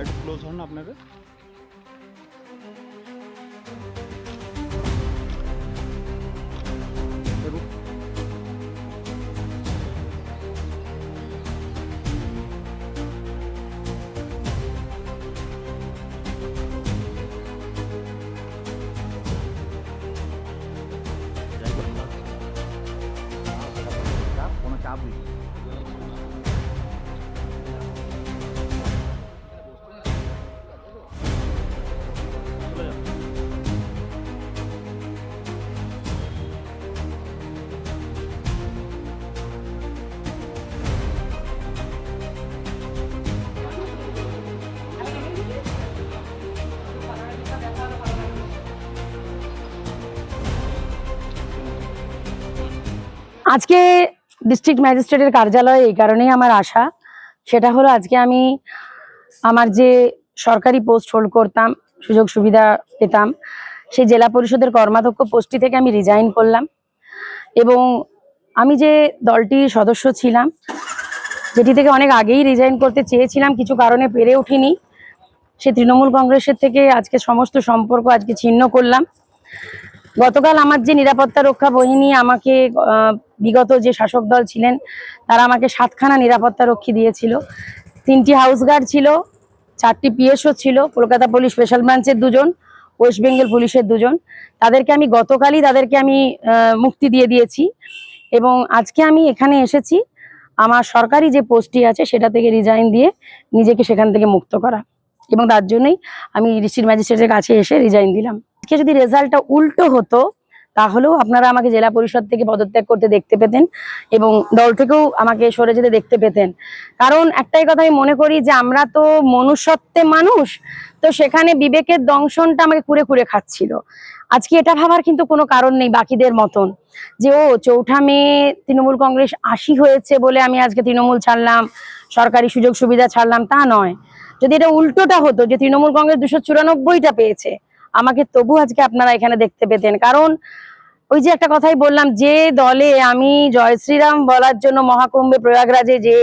একটু ক্লোজ হন আপনারা। কোনো চাপ নেই। আজকে ডিস্ট্রিক্ট ম্যাজিস্ট্রেটের কার্যালয়ে এই কারণেই আমার আশা, সেটা হলো আজকে আমি আমার যে সরকারি পোস্ট হোল্ড করতাম, সুযোগ সুবিধা পেতাম, সেই জেলা পরিষদের কর্মাধ্যক্ষ পোস্টটি থেকে আমি রিজাইন করলাম। এবং আমি যে দলটির সদস্য ছিলাম, যেটি থেকে অনেক আগেই রিজাইন করতে চেয়েছিলাম, কিছু কারণে পেরে উঠিনি, সে তৃণমূল কংগ্রেসের থেকে আজকে সমস্ত সম্পর্ক আজকে ছিন্ন করলাম। গতকাল আমার যে নিরাপত্তা রক্ষা বাহিনী আমাকে বিগত যে শাসক দল ছিলেন তারা আমাকে 7খানা নিরাপত্তা রক্ষী দিয়েছিল। 3টি হাউস গার্ড ছিল, 4টি পিএসও ছিল, কলকাতা পুলিশ স্পেশাল ব্রাঞ্চের 2জন, ওয়েস্ট বেঙ্গল পুলিশের 2জন। তাদেরকে আমি গতকালই মুক্তি দিয়ে দিয়েছি। এবং আজকে আমি এখানে এসেছি আমার সরকারি যে পোস্টটি আছে সেটা থেকে রিজাইন দিয়ে নিজেকে সেখান থেকে মুক্ত করা, এবং তার জন্যই আমি ডিস্ট্রিক্ট ম্যাজিস্ট্রেটের কাছে এসে রিজাইন দিলাম। আজকে যদি রেজাল্টটা উল্টো হতো তাহলেও আপনারা আমাকে জেলা পরিষদ থেকে পদত্যাগ করতে দেখতে পেতেন এবং দল থেকেও আমাকে সরে যেতে দেখতে পেতেন। কারণ একটাই কথা আমি মনে করি যে আমরা তো মনুষ্যত্বে মানুষ, তো সেখানে বিবেকের দংশনটা আমাকে কুরে কুরে খাচ্ছিল। আজকে এটা ভাবার কিন্তু কোনো কারণ নেই বাকিদের মতন যে ও 4ঠা মে তৃণমূল কংগ্রেস 80 হয়েছে বলে আমি আজকে তৃণমূল ছাড়লাম, সরকারি সুযোগ সুবিধা ছাড়লাম, তা নয়। যদি এটা উল্টোটা হতো যে তৃণমূল কংগ্রেস 294টা পেয়েছে, আমাকে তবু আজকে আপনারা এখানে দেখতে পেতেন। কারণ ওই যে একটা কথাই বললাম, যে দলে আমি জয় শ্রীরাম বলার জন্য মহাকুম্ভে প্রয়াগরাজে যে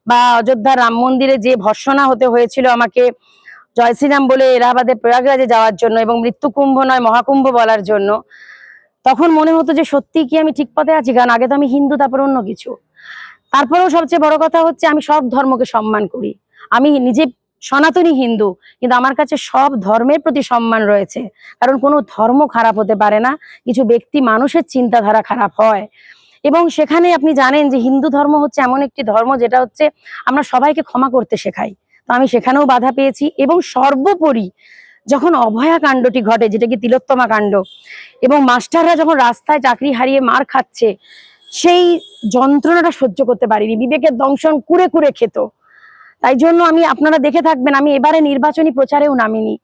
বা অযোধ্যা রাম মন্দিরে যে ভর্ৎসনা হতে হয়েছিল আমাকে জয় শ্রীরাম বলে এলাহাবাদে প্রয়াগরাজে যাওয়ার জন্য এবং মৃত্যু কুম্ভ নয় মহাকুম্ভ বলার জন্য, তখন মনে হতো যে সত্যি কি আমি ঠিক পথে আছি। কারণ আগে তো আমি হিন্দু, তারপর অন্য কিছু। তারপরেও সবচেয়ে বড় কথা হচ্ছে আমি সব ধর্মকে সম্মান করি। আমি নিজে সনাতনী হিন্দু, কিন্তু আমার কাছে সব ধর্মের প্রতি সম্মান রয়েছে। কারণ কোনো ধর্ম খারাপ হতে পারে না, কিছু ব্যক্তি মানুষের চিন্তাধারা খারাপ হয়। এবং সেখানে আপনি জানেন যে হিন্দু ধর্ম হচ্ছে এমন একটি ধর্ম যেটা হচ্ছে আমরা সবাইকে ক্ষমা করতে শেখাই। তো আমি সেখানেও বাধা পেয়েছি। এবং সর্বোপরি যখন অভয়া কাণ্ডটি ঘটে, যেটা কি তিলোত্তমা কাণ্ড, এবং মাস্টাররা যখন রাস্তায় চাকরি হারিয়ে মার খাচ্ছে, সেই যন্ত্রণাটা সহ্য করতে পারিনি, বিবেকের দংশন কুরে কুরে খেত। তাই জন্য আপনারা দেখে থাকবেন, আমি এবারে নির্বাচনী প্রচারেও নামিনি।